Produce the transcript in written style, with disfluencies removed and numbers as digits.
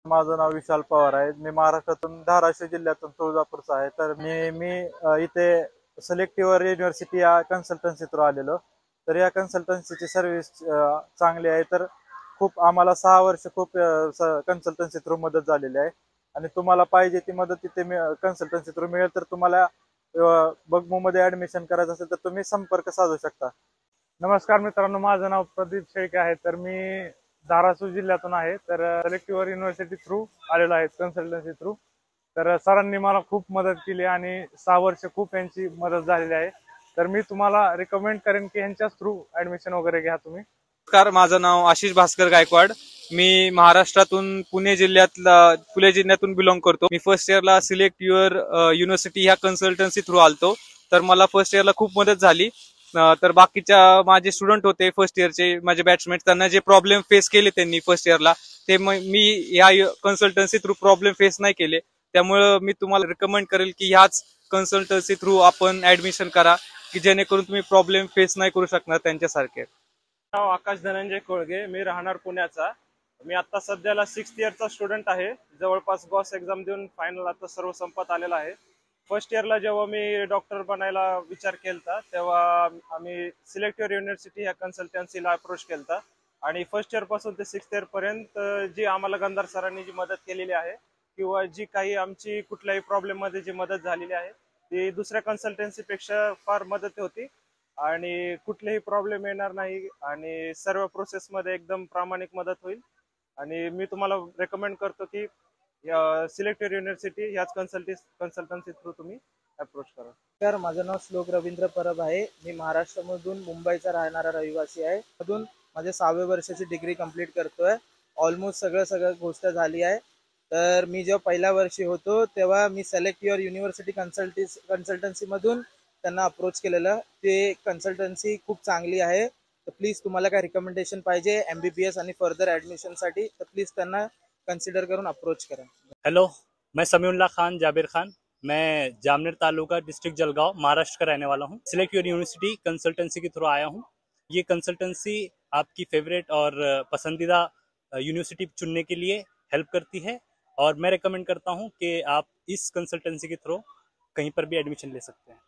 माझं नाव विशाल पवार आहे. मी महाराष्ट्रातून धाराशिव जिल्ह्यातून तुळजापूरचा आहे. तर मी इथे सिलेक्टिव्ह युनिव्हर्सिटी या कन्सल्टन्सी थ्रू आलेलो. तर या कन्सल्टन्सीची सर्व्हिस चांगली आहे. तर खूप आम्हाला 6 वर्ष खूप कन्सल्टन्सी थ्रू मदत झालेली आहे. आणि तुम्हाला पाहिजे ती मदत तिथे कन्सल्टन्सी थ्रू मिळेल. तर तुम्हाला बगमूमध्ये ऍडमिशन करायचं असेल तर तुम्ही संपर्क साधू शकता. नमस्कार मित्रांनो, माझं नाव प्रदीप शेळके आहे. तर मी धाराशिव जिल्ह्यातून आहे. तर सिलेक्टिव्ह युनिव्हर्सिटी थ्रू आलेलो आहे, कन्सल्टन्सी थ्रू. तर सरांनी मला खूप मदत केली आणि 6 वर्ष खूप यांची मदत झालेली आहे. तर मी तुम्हाला रिकमेंड करेन की यांच्याच थ्रू ऍडमिशन वगैरे घ्या तुम्ही. नमस्कार, माझं नाव आशिष भास्कर गायकवाड. मी महाराष्ट्रातून पुणे जिल्ह्यातून बिलॉंग करतो. मी फर्स्ट इयरला सिलेक्ट युअर युनिव्हर्सिटी ह्या कन्सल्टन्सी थ्रू आलतो. तर मला फर्स्ट इयरला खूप मदत झाली. तर बाकीच्या माझे स्टुडंट होते फर्स्ट इयरचे, माझे बॅचमेट, त्यांना जे प्रॉब्लेम फेस केले त्यांनी फर्स्ट इयरला, ते मी या कन्सल्टन्सी थ्रू प्रॉब्लेम फेस नाही केले. त्यामुळे मी तुम्हाला रिकमेंड करेल की ह्याच कन्सल्टन्सी थ्रू आपण ऍडमिशन करा, की जेणेकरून तुम्ही प्रॉब्लेम फेस नाही करू शकणार त्यांच्यासारखे. नाव आकाश धनंजय कोळगे, मी राहणार पुण्याचा. मी आता सध्याला 6th इयरचा स्टुडंट आहे. जवळपास गॉस एक्झाम देऊन फायनल आता सर्व संपत आलेला आहे. फर्स्ट इयरला जेव्हा मी डॉक्टर बनायला विचार केलता तेव्हा आम्ही सिलेक्टिव्ह युनिव्हर्सिटी ह्या कन्सल्टन्सीला अप्रोच केलता. आणि फर्स्ट इयर पासून ते 6th इयर पर्यंत जी आम्हाला गंधार सरांनी जी मदत केलेली आहे किंवा जी काही आमची कुठल्याही प्रॉब्लेम मध्ये जी मदत झालेली आहे ती दुसऱ्या कन्सल्टन्सी पेक्षा फार मदत होती. आणि कुठलेही प्रॉब्लेम येणार नाही आणि सर्व प्रोसेस मध्ये एकदम प्रामाणिक मदत होईल. आणि मी तुम्हाला रेकमेंड करतो की सिलेक्टेड युनिव्हर्सिटी ह्याच कन्सल्टन्सी थ्रू तुम्ही अप्रोच करा. तर माझं नाव श्लोक रवींद्र परब आहे. मी महाराष्ट्रामधून मुंबईचा राहणारा रहिवासी आहे. मधून माझे 6वे वर्षाची डिग्री कंप्लीट करतोय. ऑलमोस्ट सगळं गोष्ट झाली आहे. तर मी जेव्हा पहिल्या वर्षी होतो तेव्हा मी सिलेक्ट युअर युनिव्हर्सिटी कन्सल्टन्सी मधून त्यांना अप्रोच केलेलं. ते कन्सल्टन्सी खूप चांगली आहे. तर प्लीज तुम्हाला काय रिकमेंडेशन पाहिजे MBBS आणि फर्दर ऍडमिशनसाठी तर प्लीज त्यांना कंसिडर करून अप्रोच करा. हेलो, मैं समीउल्लाह खान जाबिर खान। मैं जामनेर तालुका डिस्ट्रिक्ट जलगांव महाराष्ट्र का रहने वाला हूँ। Select your university consultancy K through आया हूँ। ये कंसल्टेंसी आपकी फेवरेट और पसंदीदा यूनिवर्सिटी चुनने के लिए हेल्प करती है और मैं रिकमेंड करता हूँ कि आप इस कंसल्टेंसी के थ्रू कहीं पर भी एडमिशन ले सकते हैं।